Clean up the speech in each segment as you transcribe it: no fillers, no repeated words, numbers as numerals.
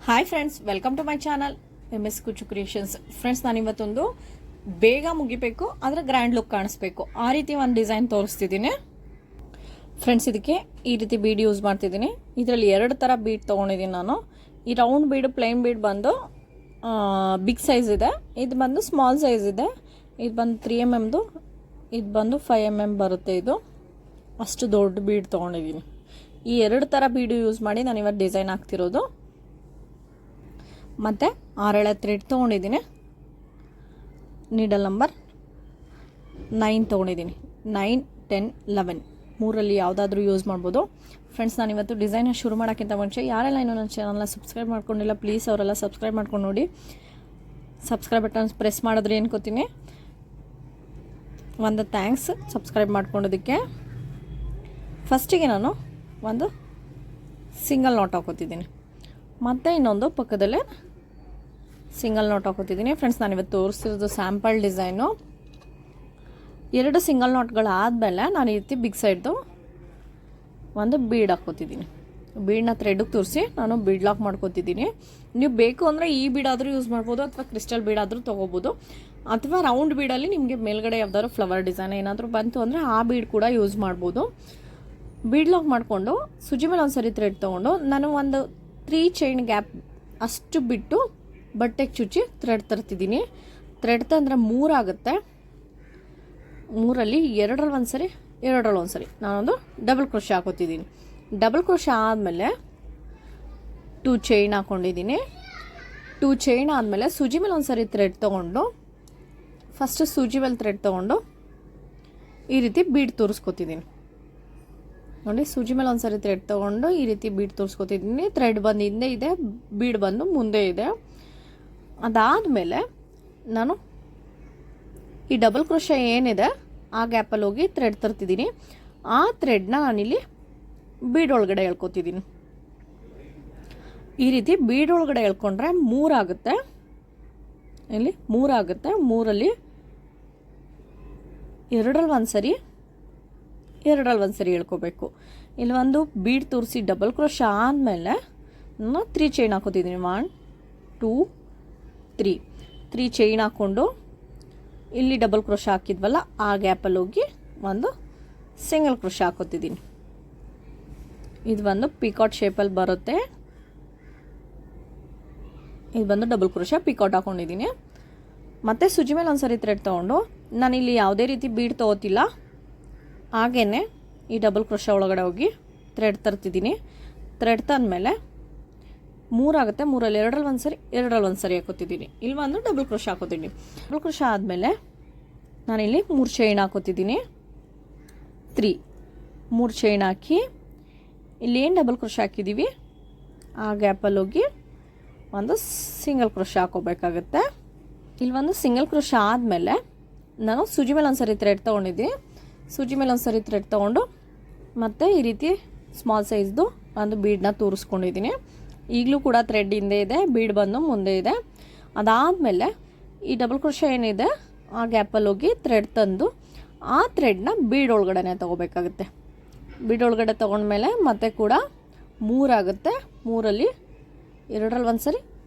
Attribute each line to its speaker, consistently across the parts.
Speaker 1: Hi friends, welcome to my channel MS Kuchchu creations. Friends, ನಾನು ಇವತ್ತೊಂದು ಬೇಗ ಮುಗಿಬೇಕು ಆದರೆ ಗ್ರ್ಯಾಂಡ್ ಲುಕ್ ಕಾಣಿಸ್ಬೇಕು ಆ ರೀತಿ ಒಂದು ಡಿಸೈನ್ ತೋರಿಸ್ತಿದ್ದೀನಿ. ಫ್ರೆಂಡ್ಸ್, ಇದಕ್ಕೆ ಈ ರೀತಿ ಬೀಡ್ ಯೂಸ್ ಮಾಡ್ತಿದ್ದೀನಿ. ಇದರಲ್ಲಿ 2 ಥರ ಬೀಡ್ ತೊಗೊಂಡಿದ್ದೀನಿ ನಾನು. ಈ ರೌಂಡ್ ಬೀಡ್, ಪ್ಲೇನ್ ಬೀಡ್ ಬಂದು ಬಿಗ್ ಸೈಜ್ ಇದೆ, ಇದು ಬಂದು ಸ್ಮಾಲ್ ಸೈಜ್ ಇದೆ. ಇದು ಬಂದು 3mm, ಇದು ಬಂದು 5mm ಬರುತ್ತೆ. ಇದು ಅಷ್ಟು ದೊಡ್ಡ ಬೀಡ್ ತೊಗೊಂಡಿದ್ದೀನಿ. ಈ 2 ಥರ ಬೀಡು ಯೂಸ್ ಮಾಡಿ ನಾನು ಇವತ್ತು ಡಿಸೈನ್ ಹಾಕ್ತಿರೋದು. ಮತ್ತು 6 ಥ್ರೆಡ್ ತೊಗೊಂಡಿದ್ದೀನಿ. ನೀಡಲ್ ನಂಬರ್ 9 ತೊಗೊಂಡಿದ್ದೀನಿ. 9, 10, 11 ಮೂರಲ್ಲಿ ಯಾವುದಾದ್ರೂ ಯೂಸ್ ಮಾಡ್ಬೋದು. ಫ್ರೆಂಡ್ಸ್, ನಾನಿವತ್ತು ಡಿಸೈನ ಶುರು ಮಾಡೋಕ್ಕಿಂತ ಮುಂಚೆ ಯಾರೆಲ್ಲ ಇನ್ನೂ ನನ್ನ ಚಾನಲ್ನ ಸಬ್ಸ್ಕ್ರೈಬ್ ಮಾಡ್ಕೊಂಡಿಲ್ಲ, ಪ್ಲೀಸ್ ಅವರೆಲ್ಲ ಸಬ್ಸ್ಕ್ರೈಬ್ ಮಾಡ್ಕೊಂಡು ನೋಡಿ. ಸಬ್ಸ್ಕ್ರೈಬ್ ಬಟನ್ ಪ್ರೆಸ್ ಮಾಡಿದ್ರೆ ಏನ್ಕೋತೀನಿ, ಒಂದು ಥ್ಯಾಂಕ್ಸ್ ಸಬ್ಸ್ಕ್ರೈಬ್ ಮಾಡ್ಕೊಂಡಿದ್ದಕ್ಕೆ. ಫಸ್ಟಿಗೆ ನಾನು ಒಂದು ಸಿಂಗಲ್ ನಾಟ್ ಹಾಕೋತಿದ್ದೀನಿ, ಮತ್ತು ಇನ್ನೊಂದು ಪಕ್ಕದಲ್ಲೇ ಸಿಂಗಲ್ ನಾಟ್ ಹಾಕೋತಿದ್ದೀನಿ. ಫ್ರೆಂಡ್ಸ್, ನಾನಿವತ್ತು ತೋರಿಸ್ತಿರೋದು ಸ್ಯಾಂಪಲ್ ಡಿಸೈನು. 2 ಸಿಂಗಲ್ ನಾಟ್ಗಳಾದಮೇಲೆ ನಾನು ಈ ರೀತಿ ಬಿಗ್ ಸೈಡ್ದು ಒಂದು ಬೀಡ್ ಹಾಕೋತಿದ್ದೀನಿ. ಬೀಡನ್ನ ಥ್ರೆಡ್ಗೆ ತೋರಿಸಿ ನಾನು ಬೀಡ್ ಲಾಕ್ ಮಾಡ್ಕೋತಿದ್ದೀನಿ. ನೀವು ಬೇಕು ಅಂದರೆ ಈ ಬೀಡಾದರೂ ಯೂಸ್ ಮಾಡ್ಬೋದು, ಅಥವಾ ಕ್ರಿಸ್ಟಲ್ ಬೀಡಾದರೂ ತೊಗೋಬೋದು, ಅಥವಾ ರೌಂಡ್ ಬೀಡಲ್ಲಿ ನಿಮಗೆ ಮೇಲ್ಗಡೆ ಯಾವ್ದಾದ್ರು ಫ್ಲವರ್ ಡಿಸೈನ್ ಏನಾದರೂ ಬಂತು ಅಂದರೆ ಆ ಬೀಡ್ ಕೂಡ ಯೂಸ್ ಮಾಡ್ಬೋದು. ಬೀಡ್ ಲಾಕ್ ಮಾಡಿಕೊಂಡು ಸುಜಿ ಮೇಲೆ ಒಂದು ಸರಿ ಥ್ರೆಡ್ ತೊಗೊಂಡು ನಾನು ಒಂದು 3 ಚೈನ್ ಗ್ಯಾಪ್ ಅಷ್ಟು ಬಿಟ್ಟು ಬಟ್ಟೆಗೆ ಚುಚ್ಚಿ ಥ್ರೆಡ್ ತರ್ತಿದ್ದೀನಿ. ಥ್ರೆಡ್ ತಂದರೆ 3 ಆಗುತ್ತೆ. 3ರಲ್ಲಿ 2ರಲ್ಲಿ ಒಂದು ಸರಿ, 2ರಲ್ಲಿ ಒಂದು ಸರಿ ನಾನೊಂದು ಡಬಲ್ ಕ್ರೋಶೆ ಹಾಕೋತಿದ್ದೀನಿ. ಡಬಲ್ ಕ್ರೋಶೆ ಆದಮೇಲೆ 2 ಚೈನ್ ಹಾಕ್ಕೊಂಡಿದ್ದೀನಿ. 2 ಚೈನ್ ಆದಮೇಲೆ ಸೂಜಿ ಮೇಲೆ ಒಂದು ಸರಿ ಥ್ರೆಡ್ ತೊಗೊಂಡು, ಫಸ್ಟು ಸೂಜಿ ಮೇಲೆ ಥ್ರೆಡ್ ತೊಗೊಂಡು ಈ ರೀತಿ ಬೀಡ್ ತೋರಿಸ್ಕೊತಿದ್ದೀನಿ. ನೋಡಿ, ಸೂಜಿ ಮೇಲೆ ಒಂದು ಸರಿ ಥ್ರೆಡ್ ತೊಗೊಂಡು ಈ ರೀತಿ ಬೀಡ್ ತೋರಿಸ್ಕೊತಿದ್ದೀನಿ. ಥ್ರೆಡ್ ಬಂದು ಹಿಂದೆ ಇದೆ, ಬೀಡ್ ಬಂದು ಮುಂದೆ ಇದೆ. ಅದಾದಮೇಲೆ ನಾನು ಈ ಡಬಲ್ ಕ್ರೋಶೆ ಏನಿದೆ ಆ ಗ್ಯಾಪಲ್ಲಿ ಹೋಗಿ ಥ್ರೆಡ್ ತರ್ತಿದ್ದೀನಿ. ಆ ಥ್ರೆಡ್ನ ನಾನಿಲ್ಲಿ ಬೀಡ್ ಒಳಗಡೆ ಎಳ್ಕೊತಿದ್ದೀನಿ. ಈ ರೀತಿ ಬೀಡ್ ಒಳಗಡೆ ಎಳ್ಕೊಂಡ್ರೆ 3 ಆಗುತ್ತೆ. ಇಲ್ಲಿ 3 ಆಗುತ್ತೆ. 3ರಲ್ಲಿ 2ರಲ್ಲಿ ಒಂದು ಸರಿ, 2ರಲ್ಲಿ ಒಂದು ಸರಿ ಎಳ್ಕೋಬೇಕು. ಇಲ್ಲಿ ಒಂದು ಬೀಡ್ ತೋರಿಸಿ ಡಬಲ್ ಕ್ರೋಶೆ ಆದಮೇಲೆ ನಾನು 3 ಚೈನ್ ಹಾಕೋತಿದ್ದೀನಿ. 1, 2, 3 ಚೈನ್ ಹಾಕ್ಕೊಂಡು ಇಲ್ಲಿ ಡಬಲ್ ಕ್ರೋಶೆ ಹಾಕಿದ್ವಲ್ಲ ಆ ಗ್ಯಾಪಲ್ಲಿ ಹೋಗಿ ಒಂದು ಸಿಂಗಲ್ ಕ್ರೋಶೆ ಹಾಕೋತಿದ್ದೀನಿ. ಇದು ಬಂದು ಪಿಕಾಟ್ ಶೇಪಲ್ಲಿ ಬರುತ್ತೆ. ಇದು ಬಂದು ಡಬಲ್ ಕ್ರೋಶೆ ಪಿಕಾಟ್ ಹಾಕ್ಕೊಂಡಿದ್ದೀನಿ. ಮತ್ತು ಸುಜಿ ಮೇಲೆ ಒಂದು ಸರಿ ಥ್ರೆಡ್ ತೊಗೊಂಡು ನಾನಿಲ್ಲಿ ಯಾವುದೇ ರೀತಿ ಬೀಡ್ ತೊಗೋತಿಲ್ಲ, ಹಾಗೇ ಈ ಡಬಲ್ ಕ್ರೋಶೆ ಒಳಗಡೆ ಹೋಗಿ ಥ್ರೆಡ್ ತರ್ತಿದ್ದೀನಿ. ಥ್ರೆಡ್ ತಂದಮೇಲೆ 3 ಆಗುತ್ತೆ. 3ರಲ್ಲಿ 2ರಲ್ಲಿ ಒಂದು ಸರಿ, 2ರಲ್ಲಿ ಒಂದು ಸರಿ ಹಾಕೋತಿದ್ದೀನಿ. ಇಲ್ಲಿ ಒಂದು ಡಬಲ್ ಕ್ರೋಶೆ ಹಾಕೋತೀನಿ. ಡಬಲ್ ಕ್ರೋಶೆ ಆದಮೇಲೆ ನಾನಿಲ್ಲಿ 3 ಚೈನ್ ಹಾಕೋತಿದ್ದೀನಿ. 3 ಚೈನ್ ಹಾಕಿ ಇಲ್ಲಿ ಏನು ಡಬಲ್ ಕ್ರೋಶೆ ಹಾಕಿದ್ದೀವಿ ಆ ಗ್ಯಾಪಲ್ಲಿ ಹೋಗಿ ಒಂದು ಸಿಂಗಲ್ ಕ್ರೋಶೆ ಹಾಕೋಬೇಕಾಗುತ್ತೆ. ಇಲ್ಲಿ ಒಂದು ಸಿಂಗಲ್ ಕ್ರೋಶೆ ಆದಮೇಲೆ ನಾನು ಸೂಜಿ ಮೇಲೆ ಒಂದು ಸರಿ ಥ್ರೆಡ್ ತೊಗೊಂಡಿದ್ದೀನಿ. ಸೂಜಿ ಮೇಲೆ ಒಂದು ಸರಿ ಥ್ರೆಡ್ ತೊಗೊಂಡು ಮತ್ತು ಈ ರೀತಿ ಸ್ಮಾಲ್ ಸೈಜ್ದು ಒಂದು ಬೀಡನ್ನ ತೋರಿಸ್ಕೊಂಡಿದ್ದೀನಿ. ಈಗಲೂ ಕೂಡ ಥ್ರೆಡ್ ಹಿಂದೆ ಇದೆ, ಬೀಡ್ ಬಂದು ಮುಂದೆ ಇದೆ. ಅದಾದಮೇಲೆ ಈ ಡಬಲ್ ಕ್ರೋಶೆ ಏನಿದೆ ಆ ಗ್ಯಾಪಲ್ಲಿ ಹೋಗಿ ಥ್ರೆಡ್ ತಂದು ಆ ಥ್ರೆಡ್ನ ಬೀಡ್ ಒಳಗಡೆ ತೊಗೋಬೇಕಾಗುತ್ತೆ. ಬೀಡ್ ಒಳಗಡೆ ತೊಗೊಂಡ್ಮೇಲೆ ಮತ್ತೆ ಕೂಡ 3 ಆಗುತ್ತೆ. 3ರಲ್ಲಿ 2ರಲ್ಲಿ ಒಂದು ಸರಿ,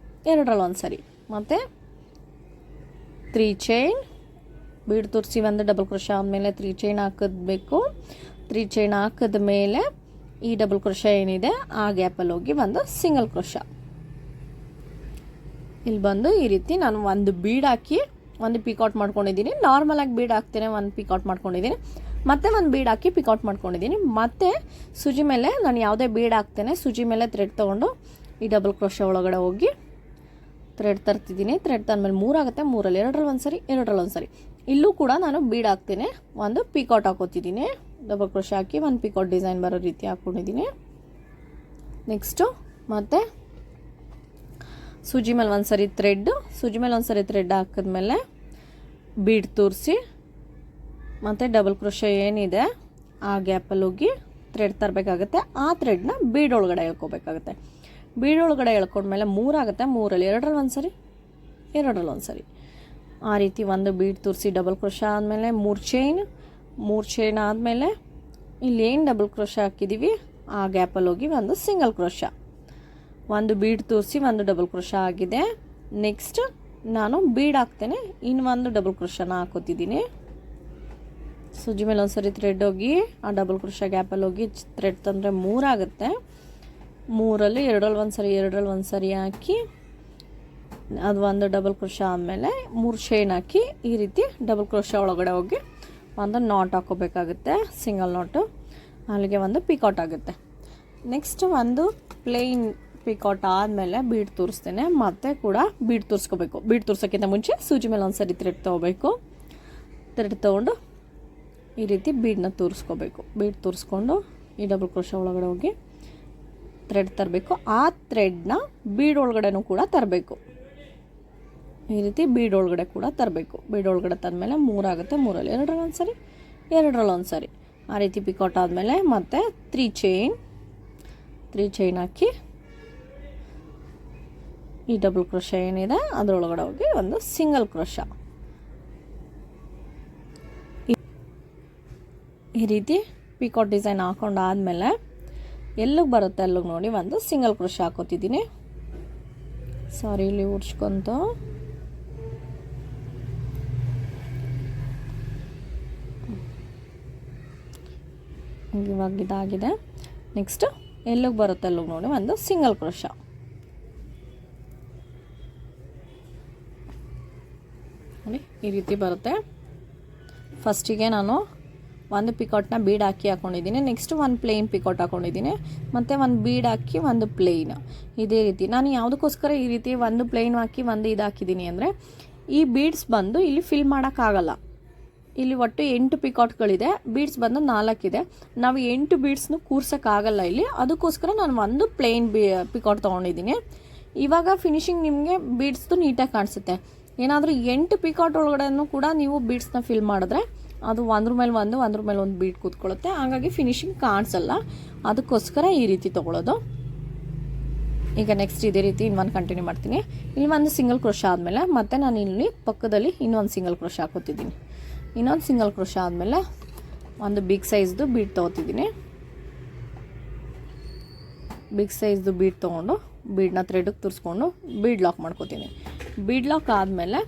Speaker 1: 2ರಲ್ಲಿ ಒಂದು ಸರಿ, ಮತ್ತು 3 ಚೈನ್ ಬೀಡ್ ತೋರಿಸಿ ಒಂದು ಡಬಲ್ ಕ್ರೋಶೆ ಆದಮೇಲೆ 3 ಚೈನ್ ಹಾಕೋದ್ಬೇಕು. 3 ಚೈನ್ ಹಾಕಿದ ಮೇಲೆ ಈ ಡಬಲ್ ಕ್ರೋಶೆ ಏನಿದೆ ಆ ಗ್ಯಾಪಲ್ಲಿ ಹೋಗಿ ಒಂದು ಸಿಂಗಲ್ ಕ್ರೋಶೆ. ಇಲ್ಲಿ ಬಂದು ಈ ರೀತಿ ನಾನು ಒಂದು ಬೀಡ್ ಹಾಕಿ ಒಂದು ಪಿಕೌಟ್ ಮಾಡ್ಕೊಂಡಿದ್ದೀನಿ. ನಾರ್ಮಲಾಗಿ ಬೀಡ್ ಹಾಕ್ತೇನೆ, ಒಂದು ಪಿಕೌಟ್ ಮಾಡ್ಕೊಂಡಿದ್ದೀನಿ. ಮತ್ತೆ ಒಂದು ಬೀಡ್ ಹಾಕಿ ಪಿಕೌಟ್ ಮಾಡ್ಕೊಂಡಿದ್ದೀನಿ. ಮತ್ತು ಸುಜಿ ಮೇಲೆ ನಾನು ಯಾವುದೇ ಬೀಡ್ ಹಾಕ್ತೇನೆ, ಸುಜಿ ಮೇಲೆ ಥ್ರೆಡ್ ತೊಗೊಂಡು ಈ ಡಬಲ್ ಕ್ರೋಶೆ ಒಳಗಡೆ ಹೋಗಿ ಥ್ರೆಡ್ ತರ್ತಿದ್ದೀನಿ. ಥ್ರೆಡ್ ತಂದಮೇಲೆ 3 ಆಗುತ್ತೆ. 3ರಲ್ಲಿ 2ರಲ್ಲಿ ಒಂದು ಸರಿ, 2ರಲ್ಲಿ ಒಂದು ಸರಿ. ಇಲ್ಲೂ ಕೂಡ ನಾನು ಬೀಡ್ ಹಾಕ್ತೇನೆ, ಒಂದು ಪಿಕೌಟ್ ಹಾಕೋತಿದ್ದೀನಿ. ಡಬಲ್ ಕ್ರೋಶೆ ಹಾಕಿ ಒಂದು ಪಿಕೌಟ್ ಡಿಸೈನ್ ಬರೋ ರೀತಿ ಹಾಕ್ಕೊಂಡಿದ್ದೀನಿ. ನೆಕ್ಸ್ಟು ಮತ್ತು ಸೂಜಿ ಮೇಲೆ ಒಂದು ಸರಿ ಥ್ರೆಡ್ ಹಾಕಿದ್ಮೇಲೆ ಬೀಡ್ ತೋರಿಸಿ ಮತ್ತು ಡಬಲ್ ಕ್ರೋಶೆ ಏನಿದೆ ಆ ಗ್ಯಾಪಲ್ಲಿ ಹೋಗಿ ಥ್ರೆಡ್ ತರಬೇಕಾಗುತ್ತೆ. ಆ ಥ್ರೆಡ್ನ ಬೀಡ್ ಒಳಗಡೆ ಎಳ್ಕೋಬೇಕಾಗುತ್ತೆ. ಬೀಡ್ ಒಳಗಡೆ ಎಳ್ಕೊಂಡ್ಮೇಲೆ 3 ಆಗುತ್ತೆ. 3ರಲ್ಲಿ 2ರಲ್ಲಿ ಒಂದು ಸರಿ, 2ರಲ್ಲಿ ಒಂದು ಸರಿ ಆ ರೀತಿ ಒಂದು ಬೀಡ್ ತೋರಿಸಿ ಡಬಲ್ ಕ್ರೋಶೆ ಆದಮೇಲೆ 3 ಚೈನ್ ಆದಮೇಲೆ ಇಲ್ಲಿ ಏನು ಡಬಲ್ ಕ್ರೋಶೆ ಹಾಕಿದ್ದೀವಿ ಆ ಗ್ಯಾಪಲ್ಲಿ ಹೋಗಿ ಒಂದು ಸಿಂಗಲ್ ಕ್ರೋಶೆ. ಒಂದು ಬೀಡ್ ತೋರಿಸಿ ಒಂದು ಡಬಲ್ ಕ್ರೋಶ ಆಗಿದೆ. ನೆಕ್ಸ್ಟ್ ನಾನು ಬೀಡ್ ಹಾಕ್ತೇನೆ, ಇನ್ನೊಂದು ಡಬಲ್ ಕ್ರೋಶನ ಹಾಕೋತಿದ್ದೀನಿ. ಸೂಜಿ ಮೇಲೆ ಒಂದ್ಸರಿ ಥ್ರೆಡ್ ಹೋಗಿ ಆ ಡಬಲ್ ಕ್ರೋಶ ಗ್ಯಾಪಲ್ಲಿ ಹೋಗಿ ಥ್ರೆಡ್ ತಂದರೆ 3 ಆಗುತ್ತೆ. 3ರಲ್ಲಿ ಎರಡರಲ್ಲಿ ಒಂದು ಸರಿ ಹಾಕಿ ಅದು ಒಂದು ಡಬಲ್ ಕ್ರೋಶ ಆದಮೇಲೆ 3 ಚೈನ್ ಹಾಕಿ ಈ ರೀತಿ ಡಬಲ್ ಕ್ರೋಶ ಒಳಗಡೆ ಹೋಗಿ ಒಂದು ನಾಟ್ ಹಾಕೋಬೇಕಾಗುತ್ತೆ, ಸಿಂಗಲ್ ನಾಟು. ಅಲ್ಲಿಗೆ ಒಂದು ಪಿಕಾಟ್ ಆಗುತ್ತೆ. ನೆಕ್ಸ್ಟ್ ಒಂದು ಪ್ಲೇನ್ ಪಿಕಾಟ್ ಆದಮೇಲೆ ಬೀಡ್ ತೋರಿಸ್ತೇನೆ. ಮತ್ತೆ ಕೂಡ ಬೀಡ್ ತೋರಿಸ್ಕೋಬೇಕು. ಬೀಡ್ ತೋರ್ಸೋಕ್ಕಿಂತ ಮುಂಚೆ ಸೂಜಿ ಮೇಲೆ ಒಂದು ಸರಿ ಥ್ರೆಡ್ ತೊಗೋಬೇಕು. ಥ್ರೆಡ್ ತೊಗೊಂಡು ಈ ರೀತಿ ಬೀಡನ್ನ ತೋರಿಸ್ಕೋಬೇಕು. ಬೀಡ್ ತೋರಿಸ್ಕೊಂಡು ಈ ಡಬಲ್ ಕ್ರೋಶ ಒಳಗಡೆ ಹೋಗಿ ಥ್ರೆಡ್ ತರಬೇಕು. ಆ ಥ್ರೆಡ್ನ ಬೀಡ್ ಒಳಗಡೆನೂ ಕೂಡ ತರಬೇಕು. ಈ ರೀತಿ ಬೀಡ್ ಒಳಗಡೆ ಕೂಡ ತರಬೇಕು. ಬೀಡ್ ಒಳಗಡೆ ತಂದಮೇಲೆ 3 ಆಗುತ್ತೆ. 3ರಲ್ಲಿ ಎರಡರಲ್ಲಿ ಒಂದು ಸರಿ ಆ ರೀತಿ ಪಿಕಾಟ್ ಆದಮೇಲೆ ಮತ್ತೆ 3 ಚೈನ್ ಹಾಕಿ ಈ ಡಬಲ್ ಕ್ರೋಶ ಏನಿದೆ ಅದರೊಳಗಡೆ ಹೋಗಿ ಒಂದು ಸಿಂಗಲ್ ಕ್ರೋಶ ಈ ರೀತಿ ಪಿಕಾಟ್ ಡಿಸೈನ್ ಹಾಕೊಂಡಾದ್ಮೇಲೆ ಎಲ್ಲಿಗೆ ಬರುತ್ತೆ ಅಲ್ಲಿಗೆ ನೋಡಿ ಒಂದು ಸಿಂಗಲ್ ಕ್ರೋಶ ಹಾಕೋತಿದ್ದೀನಿ. ಸಾರಿ, ಇಲ್ಲಿ ಉಡ್ಸ್ಕೊಂತು ಇವಾಗ ಇದಾಗಿದೆ. ನೆಕ್ಸ್ಟ್ ಎಲ್ಲಿಗೆ ಬರುತ್ತೆ ಅಲ್ಲಿಗೆ ನೋಡಿ ಒಂದು ಸಿಂಗಲ್ ಕ್ರೋಶ. ನೋಡಿ ಈ ರೀತಿ ಬರುತ್ತೆ. ಫಸ್ಟಿಗೆ ನಾನು ಒಂದು ಪಿಕಾಟ್ನ ಬೀಡ್ ಹಾಕೊಂಡಿದ್ದೀನಿ. ನೆಕ್ಸ್ಟ್ ಒಂದು ಪ್ಲೇನ್ ಪಿಕಾಟ್ ಹಾಕೊಂಡಿದ್ದೀನಿ. ಮತ್ತು ಒಂದು ಬೀಡ್ ಹಾಕಿ ಒಂದು ಪ್ಲೇನ್. ಇದೇ ರೀತಿ ನಾನು ಯಾವುದಕ್ಕೋಸ್ಕರ ಈ ರೀತಿ ಒಂದು ಪ್ಲೇನ್ ಹಾಕಿ ಒಂದು ಇದು ಹಾಕಿದ್ದೀನಿ ಅಂದರೆ ಈ ಬೀಡ್ಸ್ ಬಂದು ಇಲ್ಲಿ ಫಿಲ್ ಮಾಡೋಕ್ಕಾಗಲ್ಲ. ಇಲ್ಲಿ ಒಟ್ಟು 8 ಪಿಕಾಟ್ಗಳಿದೆ, ಬೀಡ್ಸ್ ಬಂದು 4 ಇದೆ. ನಾವು 8 ಬೀಡ್ಸ್ನು ಕೂರ್ಸೋಕ್ಕಾಗಲ್ಲ ಇಲ್ಲಿ. ಅದಕ್ಕೋಸ್ಕರ ನಾನು ಒಂದು ಪ್ಲೇನ್ ಪಿಕಾಟ್ ತೊಗೊಂಡಿದ್ದೀನಿ. ಇವಾಗ ಫಿನಿಶಿಂಗ್ ನಿಮಗೆ ಬೀಡ್ಸ್ದು ನೀಟಾಗಿ ಕಾಣಿಸುತ್ತೆ. ಏನಾದರೂ 8 ಪಿಕಾಟ್ ಒಳಗಡೆನೂ ಕೂಡ ನೀವು ಬೀಡ್ಸ್ನ ಫಿಲ್ ಮಾಡಿದ್ರೆ ಅದು ಒಂದ್ರ ಮೇಲೆ ಒಂದು ಬೀಡ್ ಕೂತ್ಕೊಳ್ಳುತ್ತೆ. ಹಾಗಾಗಿ ಫಿನಿಶಿಂಗ್ ಕಾಣಿಸಲ್ಲ. ಅದಕ್ಕೋಸ್ಕರ ಈ ರೀತಿ ತೊಗೊಳ್ಳೋದು. ಈಗ ನೆಕ್ಸ್ಟ್ ಇದೇ ರೀತಿ ಇನ್ನೊಂದು ಕಂಟಿನ್ಯೂ ಮಾಡ್ತೀನಿ. ಇಲ್ಲಿ ಒಂದು ಸಿಂಗಲ್ ಕ್ರೋಶ ಆದಮೇಲೆ ಮತ್ತೆ ನಾನು ಇಲ್ಲಿ ಪಕ್ಕದಲ್ಲಿ ಇನ್ನೊಂದು ಸಿಂಗಲ್ ಕ್ರೋಶ ಹಾಕೋತಿದ್ದೀನಿ. ಇನ್ನೊಂದು ಸಿಂಗಲ್ ಕ್ರೋಶ ಆದಮೇಲೆ ಒಂದು ಬಿಗ್ ಸೈಜ್ದು ಬೀಡ್ ತೊಗೋತಿದ್ದೀನಿ. ಬಿಗ್ ಸೈಜ್ದು ಬೀಡ್ ತೊಗೊಂಡು ಬೀಡನ್ನ ಥ್ರೆಡ್ಗೆ ತುರಿಸ್ಕೊಂಡು ಬೀಡ್ ಲಾಕ್ ಮಾಡ್ಕೋತೀನಿ. ಬೀಡ್ ಲಾಕ್ ಆದಮೇಲೆ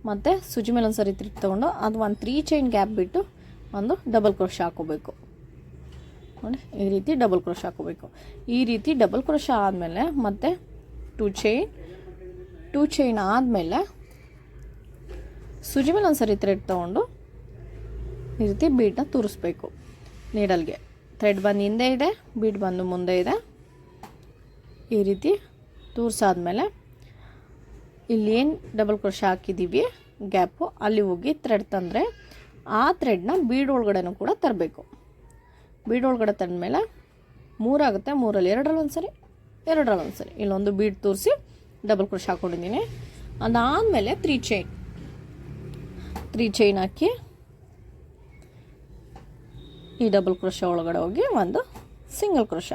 Speaker 1: ಮತ್ತು ಸೂಜಿ ಮೇಲೆ ಒಂದು ಸರಿ ಥ್ರೆಡ್ ತೊಗೊಂಡು ಅದು ಒಂದು 3 ಚೈನ್ ಗ್ಯಾಪ್ ಬಿಟ್ಟು ಒಂದು ಡಬಲ್ ಕ್ರೋಶ ಹಾಕೋಬೇಕು. ನೋಡಿ ಈ ರೀತಿ ಡಬಲ್ ಕ್ರೋಶ ಹಾಕೋಬೇಕು. ಈ ರೀತಿ ಡಬಲ್ ಕ್ರೋಶ ಆದಮೇಲೆ ಮತ್ತು 2 ಚೈನ್ ಆದಮೇಲೆ ಸೂಜಿ ಮೇಲೆ ಒಂದು ಸರಿ ಥ್ರೆಡ್ ತೊಗೊಂಡು ಈ ರೀತಿ ಬೀಡನ್ನ ತೂರಿಸ್ಬೇಕು. ನೀಡಲ್ಗೆ ಥ್ರೆಡ್ ಬಂದು ಹಿಂದೆ ಇದೆ, ಬೀಡ್ ಬಂದು ಮುಂದೆ ಇದೆ. ಈ ರೀತಿ ತೂರಿಸಾದ್ಮೇಲೆ ಇಲ್ಲಿ ಏನು ಡಬಲ್ ಕ್ರೋಶ ಹಾಕಿದ್ದೀವಿ ಗ್ಯಾಪು ಅಲ್ಲಿ ಹೋಗಿ ಥ್ರೆಡ್ ತಂದರೆ ಆ ಥ್ರೆಡ್ನ ಬೀಡ್ ಒಳಗಡೆನೂ ಕೂಡ ತರಬೇಕು. ಬೀಡ್ ಒಳಗಡೆ ತಂದಮೇಲೆ 3 ಆಗುತ್ತೆ. 3ರಲ್ಲಿ ಎರಡರಲ್ಲಿ ಒಂದು ಸರಿ ಇಲ್ಲೊಂದು ಬೀಡ್ ತೋರಿಸಿ ಡಬಲ್ ಕ್ರೋಶ ಹಾಕ್ಕೊಂಡಿದ್ದೀನಿ. ಅದಾದಮೇಲೆ 3 ಚೈನ್ ಹಾಕಿ ಈ ಡಬಲ್ ಕ್ರೋಶ ಒಳಗಡೆ ಹೋಗಿ ಒಂದು ಸಿಂಗಲ್ ಕ್ರೋಶ.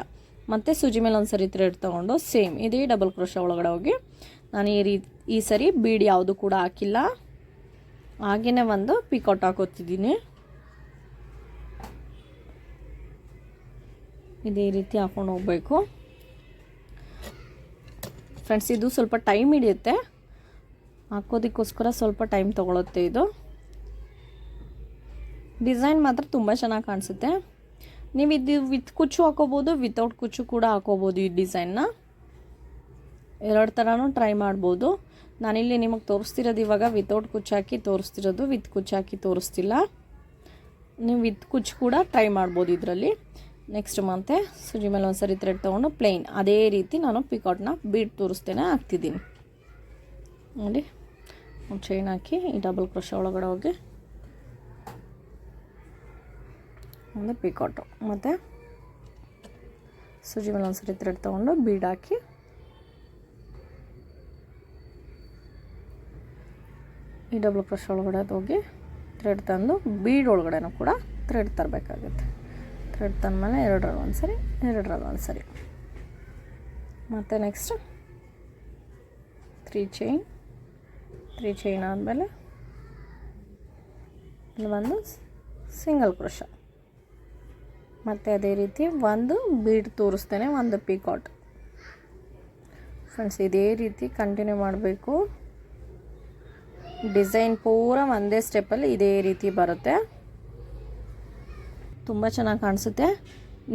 Speaker 1: ಮತ್ತು ಸೂಜಿ ಮೇಲೆ ಒಂದು ಸರಿ ಥ್ರೆಡ್ ತೊಗೊಂಡು ಸೇಮ್ ಇದೇ ಡಬಲ್ ಕ್ರೋಶ ಒಳಗಡೆ ಹೋಗಿ ನಾನು ಈ ಸರಿ ಬೀಡ್ ಯಾವುದು ಕೂಡ ಹಾಕಿಲ್ಲ, ಹಾಗೆಯೇ ಒಂದು ಪಿಕಾಟ್ ಹಾಕೋತಿದ್ದೀನಿ. ಇದೇ ರೀತಿ ಹಾಕೊಂಡು ಹೋಗಬೇಕು ಫ್ರೆಂಡ್ಸ್. ಇದು ಸ್ವಲ್ಪ ಟೈಮ್ ಹಿಡಿಯುತ್ತೆ, ಹಾಕೋದಕ್ಕೋಸ್ಕರ ಸ್ವಲ್ಪ ಟೈಮ್ ತೊಗೊಳುತ್ತೆ. ಇದು ಡಿಸೈನ್ ಮಾತ್ರ ತುಂಬ ಚೆನ್ನಾಗಿ ಕಾಣಿಸುತ್ತೆ. ನೀವು ಇದು ವಿತ್ ಕುಚ್ಚು ಹಾಕೋಬೋದು, ವಿತೌಟ್ ಕುಚ್ಚು ಕೂಡ ಹಾಕೋಬೋದು. ಈ ಡಿಸೈನ್ನ 2 ಥರನೂ ಟ್ರೈ ಮಾಡ್ಬೋದು. ನಾನಿಲ್ಲಿ ನಿಮಗೆ ತೋರಿಸ್ತಿರೋದು ಇವಾಗ ವಿತೌಟ್ ಕುಚ್ಚು ಹಾಕಿ ತೋರಿಸ್ತಿರೋದು, ವಿತ್ ಕುಚ್ಚು ಹಾಕಿ ತೋರಿಸ್ತಿಲ್ಲ. ನೀವು ವಿತ್ ಕುಚ್ಚು ಕೂಡ ಟ್ರೈ ಮಾಡ್ಬೋದು ಇದರಲ್ಲಿ. ನೆಕ್ಸ್ಟ್ ಮತ್ತೆ ಸೂಜಿ ಮೇಲೆ ಒಂದು ಸರಿ ಥ್ರೆಡ್ ತೊಗೊಂಡು ಪ್ಲೇನ್ ಅದೇ ರೀತಿ ನಾನು ಪಿಕಾಟ್ನ ಬೀಡ್ ತೋರಿಸ್ತೇನೆ ಹಾಕ್ತಿದ್ದೀನಿ. ನೋಡಿ ಚೈನ್ ಹಾಕಿ ಈ ಡಬಲ್ ಕ್ರೋಶ ಒಳಗಡೆ ಹೋಗಿ ಒಂದು ಪಿಕಾಟು ಮತ್ತು ಸೂಜಿ ಮೇಲೆ ಒಂದು ಸರಿ ಥ್ರೆಡ್ ತೊಗೊಂಡು ಬೀಡ್ ಹಾಕಿ ಈ ಡಬಲ್ ಕ್ರೋಶ ಒಳಗಡೆ ಹೋಗಿ ಥ್ರೆಡ್ ತಂದು ಬೀಡ್ ಒಳಗಡೆನೂ ಕೂಡ ಥ್ರೆಡ್ ತರಬೇಕಾಗುತ್ತೆ. ಥ್ರೆಡ್ ತಂದಮೇಲೆ ಎರಡರಲ್ಲಿ ಒಂದು ಸರಿ ಮತ್ತು ನೆಕ್ಸ್ಟ್ 3 ಚೈನ್ ಆದಮೇಲೆ ಇಲ್ಲಿ ಒಂದು ಸಿಂಗಲ್ ಕ್ರೋಶ. ಮತ್ತು ಅದೇ ರೀತಿ ಒಂದು ಬೀಡ್ ತೋರಿಸ್ತೇನೆ, ಒಂದು ಪಿಕಾಟ್. ಫ್ರೆಂಡ್ಸ್ ಇದೇ ರೀತಿ ಕಂಟಿನ್ಯೂ ಮಾಡಬೇಕು. ಡಿಸೈನ್ ಪೂರ ಒಂದೇ ಸ್ಟೆಪ್ಪಲ್ಲಿ ಇದೇ ರೀತಿ ಬರುತ್ತೆ. ತುಂಬ ಚೆನ್ನಾಗಿ ಕಾಣಿಸುತ್ತೆ.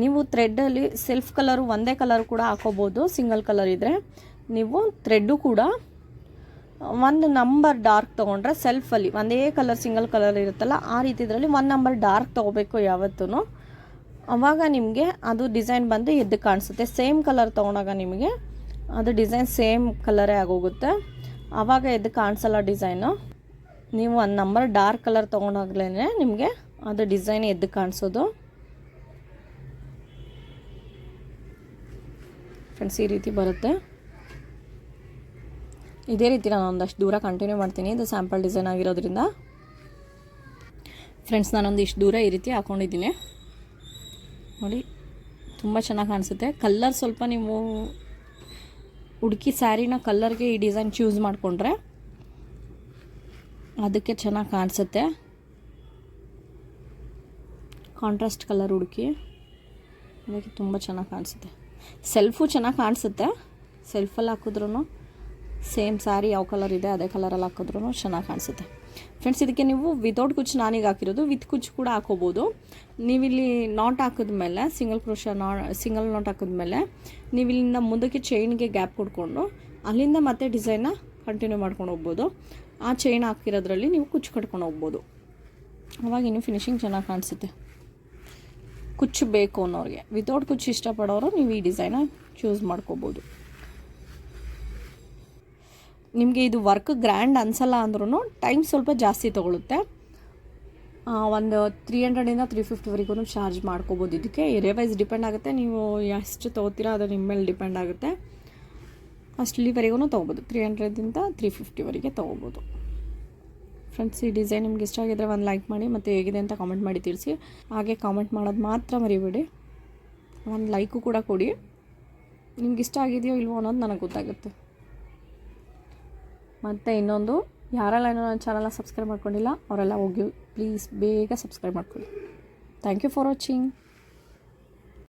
Speaker 1: ನೀವು ಥ್ರೆಡ್ಡಲ್ಲಿ ಸೆಲ್ಫ್ ಕಲರು ಒಂದೇ ಕಲರ್ ಕೂಡ ಹಾಕೋಬೋದು. ಸಿಂಗಲ್ ಕಲರ್ ಇದ್ದರೆ ನೀವು ಥ್ರೆಡ್ಡು ಕೂಡ ಒಂದು ನಂಬರ್ ಡಾರ್ಕ್ ತೊಗೊಂಡ್ರೆ ಸೆಲ್ಫಲ್ಲಿ ಒಂದೇ ಕಲರ್ ಸಿಂಗಲ್ ಕಲರ್ ಇರುತ್ತಲ್ಲ ಆ ರೀತಿ ಇದರಲ್ಲಿ ಒಂದು ನಂಬರ್ ಡಾರ್ಕ್ ತೊಗೋಬೇಕು ಯಾವತ್ತೂ. ಆವಾಗ ನಿಮಗೆ ಅದು ಡಿಸೈನ್ ಬಂದು ಎದ್ದು ಕಾಣಿಸುತ್ತೆ. ಸೇಮ್ ಕಲರ್ ತೊಗೊಂಡಾಗ ನಿಮಗೆ ಅದು ಡಿಸೈನ್ ಸೇಮ್ ಕಲರೇ ಆಗೋಗುತ್ತೆ. ಆವಾಗ ಎದ್ದು ಕಾಣಿಸಲ್ಲ ಡಿಸೈನು. ನೀವು ಒಂದು ನಂಬರ್ ಡಾರ್ಕ್ ಕಲರ್ ತೊಗೊಂಡಾಗ್ಲೇ ನಿಮಗೆ ಅದು ಡಿಸೈನ್ ಎದ್ದು ಕಾಣಿಸೋದು. ಫ್ರೆಂಡ್ಸ್ ಈ ರೀತಿ ಬರುತ್ತೆ. ಇದೇ ರೀತಿ ನಾನು ಒಂದಷ್ಟು ದೂರ ಕಂಟಿನ್ಯೂ ಮಾಡ್ತೀನಿ. ಇದು ಸ್ಯಾಂಪಲ್ ಡಿಸೈನ್ ಆಗಿರೋದ್ರಿಂದ ಫ್ರೆಂಡ್ಸ್ ನಾನೊಂದು ಇಷ್ಟು ದೂರ ಈ ರೀತಿ ಹಾಕ್ಕೊಂಡಿದ್ದೀನಿ ನೋಡಿ. ತುಂಬ ಚೆನ್ನಾಗಿ ಕಾಣಿಸುತ್ತೆ. ಕಲ್ಲರ್ ಸ್ವಲ್ಪ ನೀವು ಹುಡುಕಿ ಸ್ಯಾರಿನ ಕಲ್ಲರ್ಗೆ ಈ ಡಿಸೈನ್ ಚೂಸ್ ಮಾಡಿಕೊಂಡ್ರೆ ಅದಕ್ಕೆ ಚೆನ್ನಾಗಿ ಕಾಣಿಸುತ್ತೆ. ಕಾಂಟ್ರಾಸ್ಟ್ ಕಲರ್ ಹುಡುಕಿ ಅದಕ್ಕೆ ತುಂಬ ಚೆನ್ನಾಗಿ ಕಾಣಿಸುತ್ತೆ. ಸೆಲ್ಫು ಚೆನ್ನಾಗಿ ಕಾಣಿಸುತ್ತೆ. ಸೆಲ್ಫಲ್ಲಿ ಹಾಕಿದ್ರೂ ಸೇಮ್ ಸ್ಯಾರಿ ಯಾವ ಕಲರ್ ಇದೆ ಅದೇ ಕಲರಲ್ಲಿ ಹಾಕಿದ್ರೂ ಚೆನ್ನಾಗಿ ಕಾಣಿಸುತ್ತೆ. ಫ್ರೆಂಡ್ಸ್ ಇದಕ್ಕೆ ನೀವು ವಿತೌಟ್ ಕುಚ್ಚು ನಾನೀಗ ಹಾಕಿರೋದು, ವಿತ್ ಕುಚ್ಚು ಕೂಡ ಹಾಕೋಬೋದು. ನೀವಿಲ್ಲಿ ನಾಟ್ ಹಾಕಿದ್ಮೇಲೆ ಸಿಂಗಲ್ ನಾಟ್ ಹಾಕಿದ್ಮೇಲೆ ನೀವಿಲ್ಲಿಂದ ಮುಂದಕ್ಕೆ ಚೈನ್ಗೆ ಗ್ಯಾಪ್ ಕೊಡ್ಕೊಂಡು ಅಲ್ಲಿಂದ ಮತ್ತೆ ಡಿಸೈನ್ನ ಕಂಟಿನ್ಯೂ ಮಾಡ್ಕೊಂಡು ಹೋಗ್ಬೋದು. ಆ ಚೈನ್ ಹಾಕಿರೋದ್ರಲ್ಲಿ ನೀವು ಕುಚ್ಚು ಕಟ್ಕೊಂಡು ಹೋಗ್ಬೋದು. ಅವಾಗ ಇನ್ನೂ ಫಿನಿಶಿಂಗ್ ಚೆನ್ನಾಗಿ ಕಾಣಿಸುತ್ತೆ. ಕುಚ್ಚು ಬೇಕು ಅನ್ನೋರಿಗೆ, ವಿತೌಟ್ ಕುಚ್ಚು ಇಷ್ಟಪಡೋರು ನೀವು ಈ ಡಿಸೈನ ಚೂಸ್ ಮಾಡ್ಕೋಬೋದು. ನಿಮಗೆ ಇದು ವರ್ಕ್ ಗ್ರ್ಯಾಂಡ್ ಅನಿಸಲ್ಲ ಅಂದ್ರೂ ಟೈಮ್ ಸ್ವಲ್ಪ ಜಾಸ್ತಿ ತೊಗೊಳುತ್ತೆ. ಒಂದು 300ಇಂದ 350ವರೆಗೂ ಚಾರ್ಜ್ ಮಾಡ್ಕೋಬೋದು. ಇದಕ್ಕೆ ಏರಿಯಾ ವೈಸ್ ಡಿಪೆಂಡ್ ಆಗುತ್ತೆ. ನೀವು ಎಷ್ಟು ತೊಗೋತೀರಾ ಅದು ನಿಮ್ಮ ಮೇಲೆ ಡಿಪೆಂಡ್ ಆಗುತ್ತೆ. ಅಷ್ಟಲ್ಲಿವರೆಗೂ ತೊಗೋಬೋದು. 300ಇಂದ 350ವರೆಗೆ ತೊಗೋಬೋದು. ಫ್ರೆಂಡ್ಸ್ ಈ ಡಿಸೈನ್ ನಿಮ್ಗೆ ಇಷ್ಟ ಆಗಿದ್ರೆ ಒಂದು ಲೈಕ್ ಮಾಡಿ ಮತ್ತು ಹೇಗಿದೆ ಅಂತ ಕಾಮೆಂಟ್ ಮಾಡಿ ತಿಳಿಸಿ. ಹಾಗೆ ಕಾಮೆಂಟ್ ಮಾಡೋದು ಮಾತ್ರ ಮರಿಬೇಡಿ. ಒಂದು ಲೈಕು ಕೂಡ ಕೊಡಿ. ನಿಮ್ಗೆ ಇಷ್ಟ ಆಗಿದೆಯೋ ಇಲ್ವೋ ಅನ್ನೋದು ನನಗೆ ಗೊತ್ತಾಗುತ್ತೆ. ಮತ್ತು ಇನ್ನೊಂದು, ಯಾರೆಲ್ಲ ಏನೋ ನನ್ನ ಚಾನಲ್ನ ಸಬ್ಸ್ಕ್ರೈಬ್ ಮಾಡ್ಕೊಂಡಿಲ್ಲ ಅವರೆಲ್ಲ ಹೋಗಿ ಪ್ಲೀಸ್ ಬೇಗ ಸಬ್ಸ್ಕ್ರೈಬ್ ಮಾಡ್ಕೊಳ್ಳಿ. Thank you for watching.